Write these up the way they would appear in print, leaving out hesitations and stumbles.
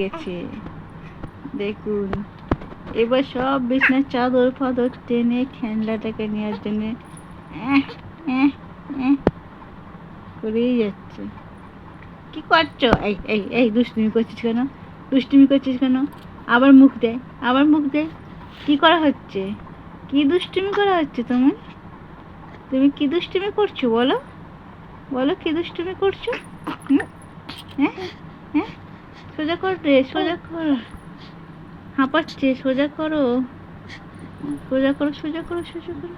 গেছে। দেখুন এবার সব বিছনার চাদর ফাদর টেনে ঠ্যাংলাটাকে নেওয়ার জন্যে করেই যাচ্ছে। কি করছো? এই এই এই দুষ্টুমি করছিস কেন? দুষ্টুমি করছিস কেন? আবার মুখ দেয়, আবার মুখ দেয়। কি করা হচ্ছে? কি দুষ্টুমি করা হচ্ছে তোমার? তুমি কি দুষ্টুমি করছো বলো? বলো কি দুষ্টুমি করছো? হ্যাঁ হ্যাঁ, সোজা কর রে, সোজা কর। হাঁপাচ্ছে, সোজা করো, সোজা করো, সোজা করো, সোজা করো।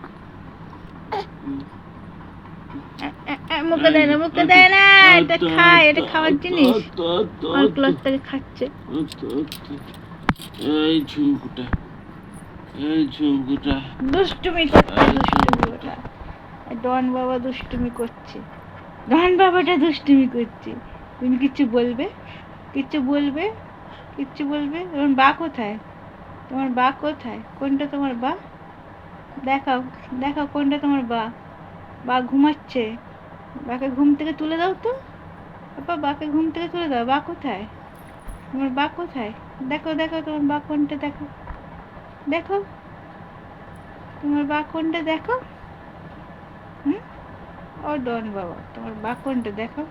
মুখে দেয় না, মুখে দেয় না। এটা খায়, এটা খাওয়ার জিনিস। অল্পটাকে খাচ্ছে। এই ঝুমকুটা, এই ঝুমকুটা দুষ্টুমি করছে, দুষ্টুমি ওটা। ডন বাবা দুষ্টুমি করছে, ডন বাবাটা দুষ্টুমি করছে। তুমি কিচ্ছু বলবে? কিচ্ছু বলবে? কিচ্ছু বলবে? তোমার বা কোথায়? তোমার বা কোথায়? কোনটা তোমার বা? দেখাও, দেখাও কোনটা তোমার বা? বা ঘুমাচ্ছে। বাকে ঘুম থেকে তুলে দাও তো। বাবা বাকে ঘুম থেকে তুলে দাও। বা কোথায়? তোমার বা কোথায়? দেখো দেখো তোমার বা কোনটা, দেখো দেখো তোমার বা কোনটা, দেখো। হুম, ও ডন বাবা তোমার বা কোনটা দেখো,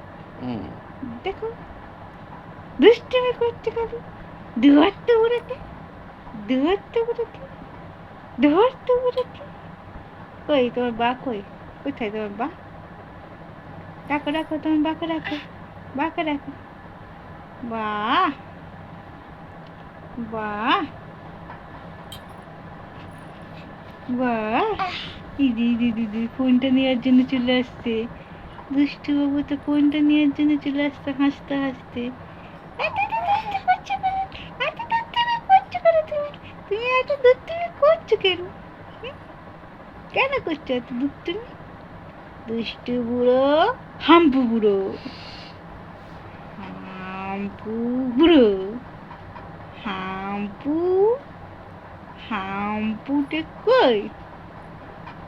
দেখো। দুষ্টুমি করছে কেন? ধরতে উড়েছে, ধরতে উড়েছে, ধরতে উড়েছে। কই তোমার বা? কই কোথায় তোমার বা? ডাকো ডাকো তোমার বাকে, ডাকো বাকে, ডাকো। বাহ বাহ বাহ। দিদি দিদি দিদি ফোনটা নেওয়ার জন্য চলে আসছে। দুষ্টু বাবু তো ফোনটা নেওয়ার জন্য চলে আসছে হাসতে হাসতে। তুমি এত দুষ্টুমি করছো কেন? কেন করছো এত দুষ্টুমি? দুষ্টু বুড়ো, হাম্পু বুড়ো, হাম্পু বুড়ো, হাম্পু, হাম্পুটা কই?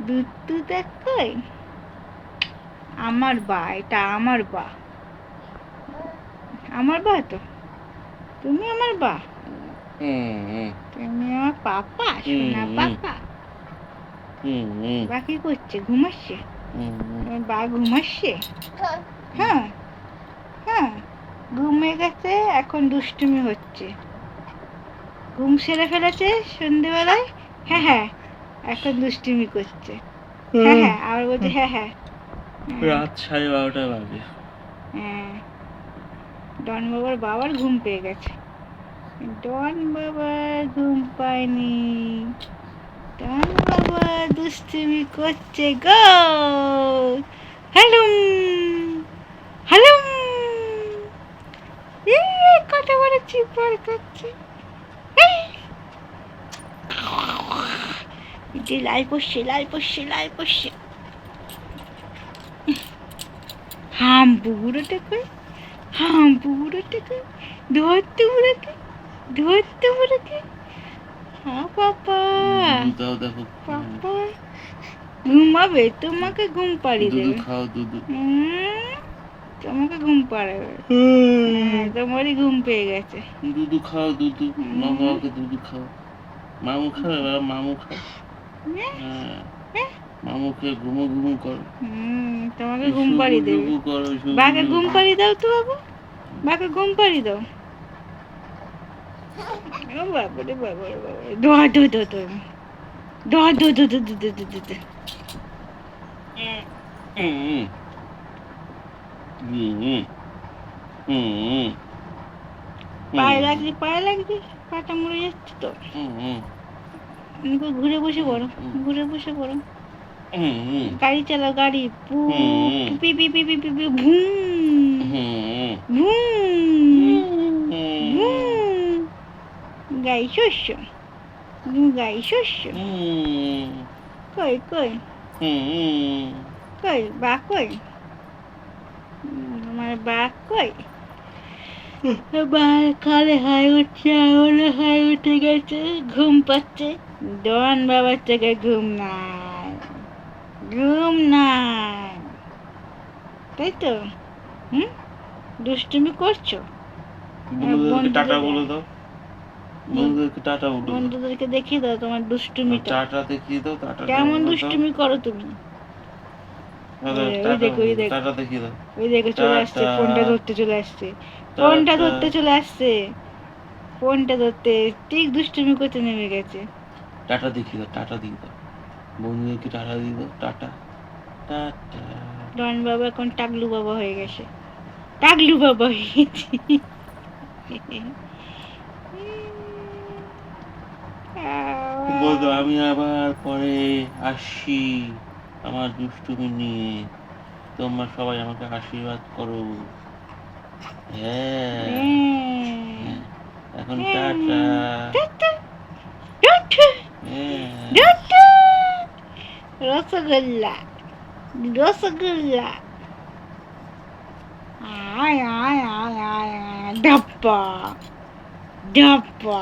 দুধটা কই? আমার বা, এটা আমার বা, আমার বা তো। তুমি আমার বা, তুমি আমার পাপা, সোনা পাপা। বা কি করছে? ঘুমাচ্ছে? তোমার বা ঘুমাচ্ছে? হ্যাঁ হ্যাঁ, ঘুমিয়ে গেছে, এখন দুষ্টুমি হচ্ছে। ঘুম সেরে ফেলেছে সন্ধেবেলায়। হ্যাঁ হ্যাঁ, এখন দুষ্টুমি করছে। হ্যাঁ হ্যাঁ, আর বলছে হ্যাঁ হ্যাঁ। রাত 12:30 বাজে। হ্যাঁ, ডন বাবার বাবার ঘুম পেয়ে গেছে। ডন বাবার ঘুম পায়নি। ডন বাবা দুষ্টুমি করছে গো। হ্যালুম হ্যালুম, কত বড় চিৎকার করছে। লাল পড়ছে, লাল পড়ছে, লাল পড়ছে। হাম্পু বুড়োটা কই? হাম্পু বুড়োটা কই? ধরতে বুড়োকে, ধরতে বুড়োকে। হ্যাঁ পাপা, দাও দেখো, পাপা ঘুমাবে, তোমাকে ঘুম পাড়িয়ে দুধু দেবে। খাও, দুধু। তোমাকে ঘুম পাড়াবে। তোমারই ঘুম পেয়ে গেছে। দুধু খাও, দুধু। বাবাকে দুধু খাও। মামু খাও, এবার মামু খাও। হ্যাঁ, মামু খেয়ে ঘুমো ঘুমো করো। তোমাকে ঘুম পাড়িয়ে দেবে। করো, বাকে ঘুম পাড়িয়ে দাও তো বাবু, বাকে ঘুম পাড়িয়ে দাও। ও বাবারে বাবারে বাবারে, ধোয়া ধো ধো ধো, ধোয়া ধো ধো ধো ধো ধো ধো ধো। পায়ে লাগছে, পায়ে লাগছে, পাটা মরে যাচ্ছে তো। ঘুরে বসে পড়ো, ঘুরে বসে পড়ো। গাড়ি চালাও, গাড়ি। পু পি পি পি পি পি পি, ভুম ভুম ভুম। গাই শস্য, গাই শস্য। কই কই কই বা কই? আমার বা কই? বার কালে হাই উঠছে, আঙুলে হাই উঠে গেছে, ঘুম পাচ্ছে। ডন বাবার থেকে ঘুম নাই, ঘুম নাই, তাই তো? দুষ্টুমি করছো? বন্ধুদেরকে টাটা বন্ধুদের- বলে দাও, বন্ধুদেরকে টাটা বলে দাও, বন্ধুদেরকে দেখিয়ে দাও তোমার দুষ্টুমিটা, টাটা দেখিয়ে দাও, টাটা কেমন দুষ্টুমি করো তুমি। ওই দেখো, ওই দেখো, টাটা দেখিয়ে দাও, ওই দেখো চলে আসছে, টাটা। ফোনটা ধরতে চলে আসছে, ফোনটা টাটা। ধরতে চলে আসছে, ফোনটা ধরতে ঠিক দুষ্টুমি করতে নেমে গেছে। টাটা দেখিয়ে দাও, টাটা দিয়ে দাও, বন্ধুদেরকে টাটা দিয়ে দাও, টাটা টাটা। ডন বাবা এখন টাগলু বাবা হয়ে গেছে, টাগলু বাবা হয়ে গেছে। বলতো আমি আবার পরে আসছি আমার দুষ্টুমি নিয়ে, তোমরা সবাই আমাকে আশীর্বাদ করো। হ্যাঁ, হ্যাঁ, এখন টাটা। হ্যাঁ। রসগোল্লা, রসগোল্লা, আয় আয় আয় আয় আয়, ডাব্বা ডাব্বা।